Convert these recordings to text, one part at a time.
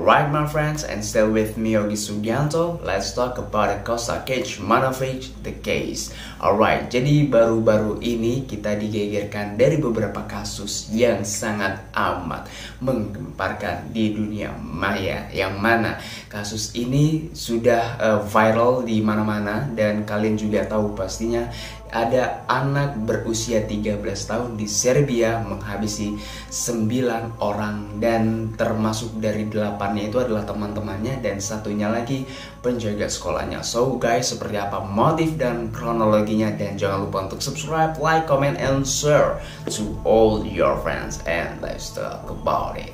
Alright my friends, and still with me Yogi Sugianto. Let's talk about the Costa Kecmanovic the case. Alright, jadi baru-baru ini kita digegerkan dari beberapa kasus yang sangat amat menggemparkan di dunia maya, yang mana kasus ini sudah viral di mana-mana, dan kalian juga tahu pastinya ada anak berusia 13 tahun di Serbia menghabisi 9 orang, dan termasuk dari 8-nya itu adalah teman-temannya dan satunya lagi penjaga sekolahnya. So guys, seperti apa motif dan kronologinya, dan jangan lupa untuk subscribe, like, comment, and share to all your friends, and let's talk about it.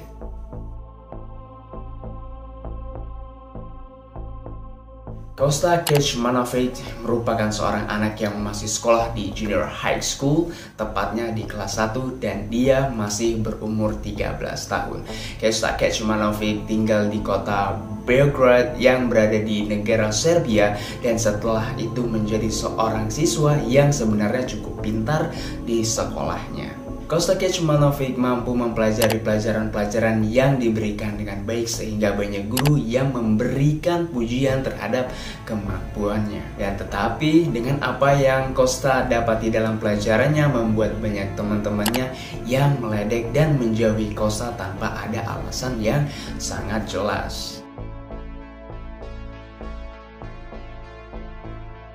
Costa Kecmanovic merupakan seorang anak yang masih sekolah di junior high school, tepatnya di kelas 1, dan dia masih berumur 13 tahun. Costa Kecmanovic tinggal di kota Belgrade yang berada di negara Serbia, dan setelah itu menjadi seorang siswa yang sebenarnya cukup pintar di sekolahnya. Costa Kecmanovic mampu mempelajari pelajaran-pelajaran yang diberikan dengan baik, sehingga banyak guru yang memberikan pujian terhadap kemampuannya. Dan tetapi dengan apa yang Costa dapati dalam pelajarannya membuat banyak teman-temannya yang meledek dan menjauhi Costa tanpa ada alasan yang sangat jelas.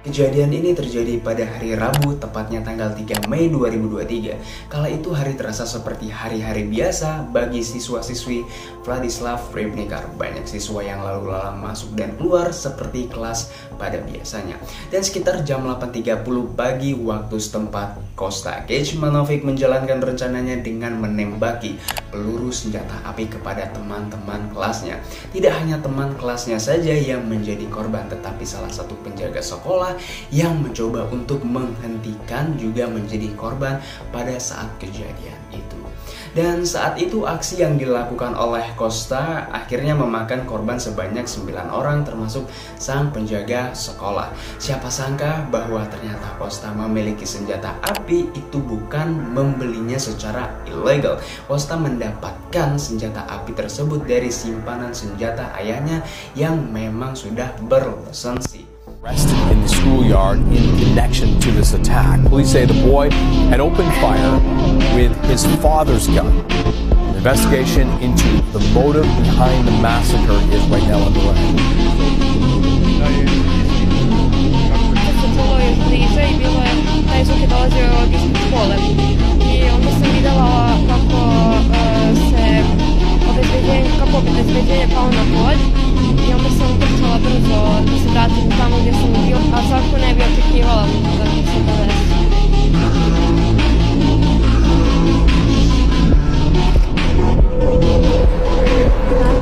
Kejadian ini terjadi pada hari Rabu, tepatnya tanggal 3 Mei 2023. Kala itu hari terasa seperti hari-hari biasa bagi siswa-siswi Vladislav Ribnikar. Banyak siswa yang lalu lalang masuk dan keluar seperti kelas pada biasanya. Dan sekitar jam 8.30 pagi waktu setempat, Costa Kecmanovic menjalankan rencananya dengan menembaki peluru senjata api kepada teman-teman kelasnya. Tidak hanya teman kelasnya saja yang menjadi korban, tetapi salah satu penjaga sekolah yang mencoba untuk menghentikan juga menjadi korban pada saat kejadian itu. Dan saat itu aksi yang dilakukan oleh Costa akhirnya memakan korban sebanyak 9 orang, termasuk sang penjaga sekolah. Siapa sangka bahwa ternyata Costa memiliki senjata api itu bukan membelinya secara ilegal. Costa mendapatkan senjata api tersebut dari simpanan senjata ayahnya yang memang sudah berlisensi. Arrested in the schoolyard in connection to this attack. Police say the boy had opened fire with his father's gun. An investigation into the motive behind the massacre is right now underway. Kako obezbeđenje pao na pod i onda sam trčala brzo da se vratim tamo gdje sam bio, a svako ne bi očekivala da se to desi.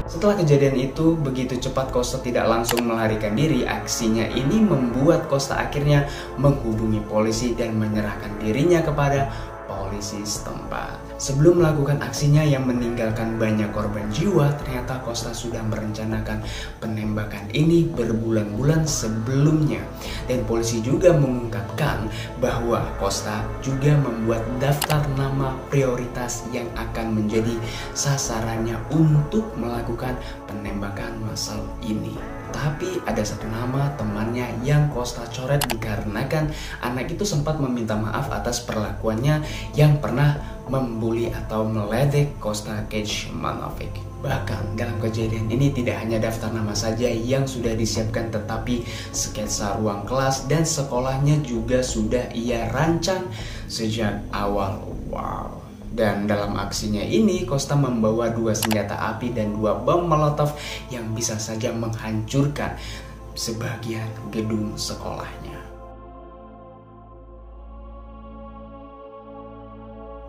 Setelah kejadian itu, begitu cepat Costa tidak langsung melarikan diri. Aksinya ini membuat Costa akhirnya menghubungi polisi dan menyerahkan dirinya kepada polisi setempat. Sebelum melakukan aksinya yang meninggalkan banyak korban jiwa, ternyata Costa sudah merencanakan penembakan ini berbulan-bulan sebelumnya. Dan polisi juga mengungkapkan bahwa Costa juga membuat daftar nama prioritas yang akan menjadi sasarannya untuk melakukan penembakan massal ini. Tapi ada satu nama temannya yang Costa coret dikarenakan anak itu sempat meminta maaf atas perlakuannya yang pernah membuli atau meledek Costa Kecmanovic. Bahkan dalam kejadian ini tidak hanya daftar nama saja yang sudah disiapkan, tetapi sketsa ruang kelas dan sekolahnya juga sudah ia rancang sejak awal. Wow. Dan dalam aksinya ini, Costa membawa 2 senjata api dan 2 bom molotov yang bisa saja menghancurkan sebagian gedung sekolahnya.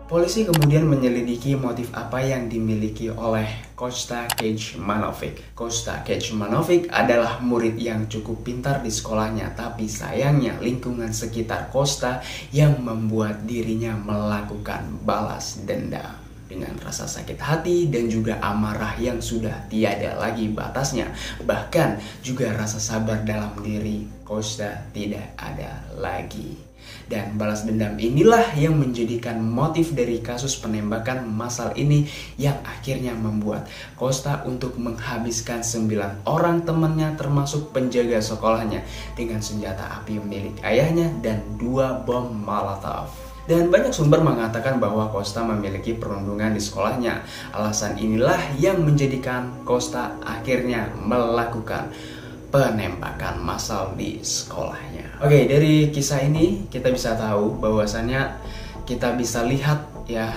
Polisi kemudian menyelidiki motif apa yang dimiliki oleh Costa Kecmanovic. Costa Kecmanovic adalah murid yang cukup pintar di sekolahnya, tapi sayangnya lingkungan sekitar Costa yang membuat dirinya melakukan balas dendam. dengan rasa sakit hati dan juga amarah yang sudah tiada lagi batasnya. Bahkan juga rasa sabar dalam diri Kosta tidak ada lagi. Dan balas dendam inilah yang menjadikan motif dari kasus penembakan massal ini, yang akhirnya membuat Kosta untuk menghabiskan 9 orang temannya termasuk penjaga sekolahnya dengan senjata api milik ayahnya dan 2 bom Molotov. Dan banyak sumber mengatakan bahwa Kosta memiliki perundungan di sekolahnya. Alasan inilah yang menjadikan Kosta akhirnya melakukan penembakan massal di sekolahnya. Oke, dari kisah ini kita bisa tahu bahwasannya kita bisa lihat ya,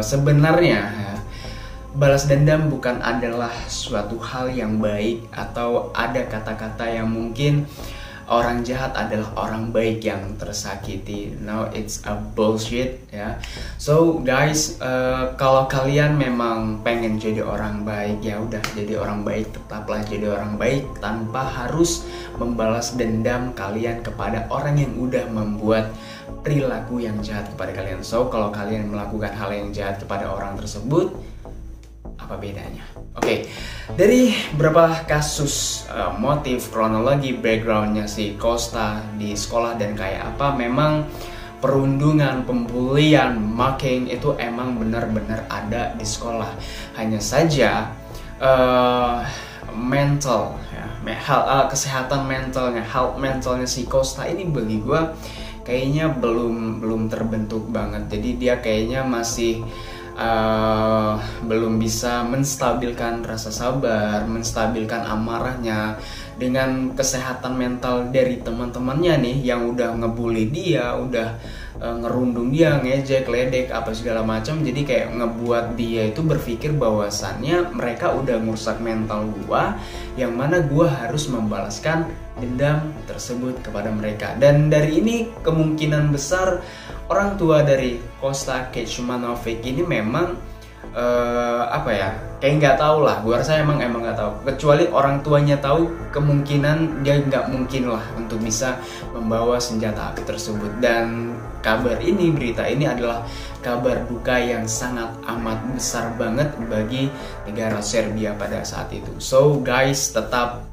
sebenarnya ya, balas dendam bukan adalah suatu hal yang baik, atau ada kata-kata yang mungkin orang jahat adalah orang baik yang tersakiti. No, it's a bullshit ya. So guys, kalau kalian memang pengen jadi orang baik, ya udah jadi orang baik, tetaplah jadi orang baik tanpa harus membalas dendam kalian kepada orang yang udah membuat perilaku yang jahat kepada kalian. So kalau kalian melakukan hal yang jahat kepada orang tersebut, apa bedanya? Oke, dari beberapa kasus, motif, kronologi, backgroundnya si Kosta di sekolah dan kayak apa, memang perundungan, pembulian, mocking itu emang benar-benar ada di sekolah. Hanya saja mental, ya, kesehatan mentalnya, health mentalnya si Kosta ini bagi gue kayaknya belum terbentuk banget. Jadi dia kayaknya masih belum bisa menstabilkan rasa sabar, menstabilkan amarahnya. Dengan kesehatan mental dari teman-temannya nih yang udah ngebully dia, udah ngerundung dia, ngejek, ledek, apa segala macam. Jadi kayak ngebuat dia itu berpikir bahwasannya mereka udah merusak mental gua, yang mana gua harus membalaskan dendam tersebut kepada mereka. Dan dari ini kemungkinan besar orang tua dari Kosta Kecmanovic ini memang kayak nggak tahu lah. Gue rasa emang nggak tahu. Kecuali orang tuanya tahu, kemungkinan dia nggak mungkin lah untuk bisa membawa senjata api tersebut. Dan kabar ini, berita ini adalah kabar duka yang sangat amat besar banget bagi negara Serbia pada saat itu. So guys, tetap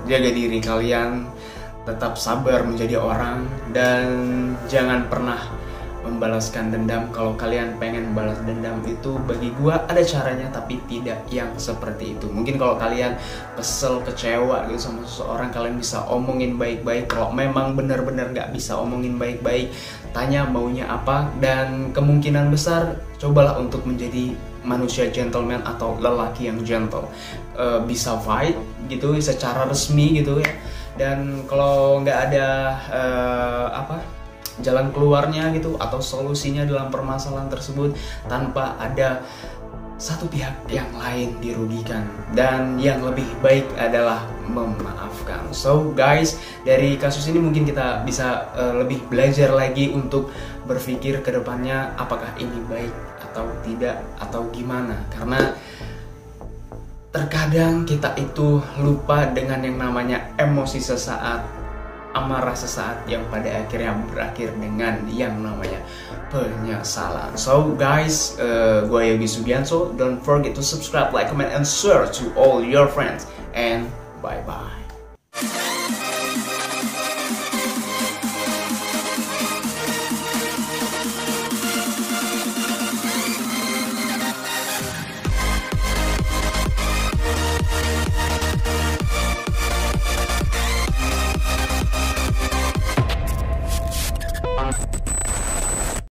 jaga diri kalian, tetap sabar menjadi orang, dan jangan pernah membalaskan dendam. Kalau kalian pengen balas dendam itu bagi gua ada caranya, tapi tidak yang seperti itu. Mungkin kalau kalian kesel, kecewa gitu sama seseorang, kalian bisa omongin baik-baik. Kalau memang benar-benar nggak bisa omongin baik-baik, tanya maunya apa, dan kemungkinan besar cobalah untuk menjadi manusia gentleman atau lelaki yang gentle. Bisa fight gitu secara resmi gitu ya. Dan kalau nggak ada jalan keluarnya gitu atau solusinya dalam permasalahan tersebut, tanpa ada satu pihak yang lain dirugikan, dan yang lebih baik adalah memaafkan. So guys, dari kasus ini mungkin kita bisa lebih belajar lagi untuk berpikir ke depannya apakah ini baik atau tidak atau gimana. Karena terkadang kita itu lupa dengan yang namanya emosi sesaat, amarah sesaat, yang pada akhirnya berakhir dengan yang namanya penyesalan. So guys, gue Yogi Subianto. Don't forget to subscribe, like, comment, and share to all your friends. And bye-bye. on.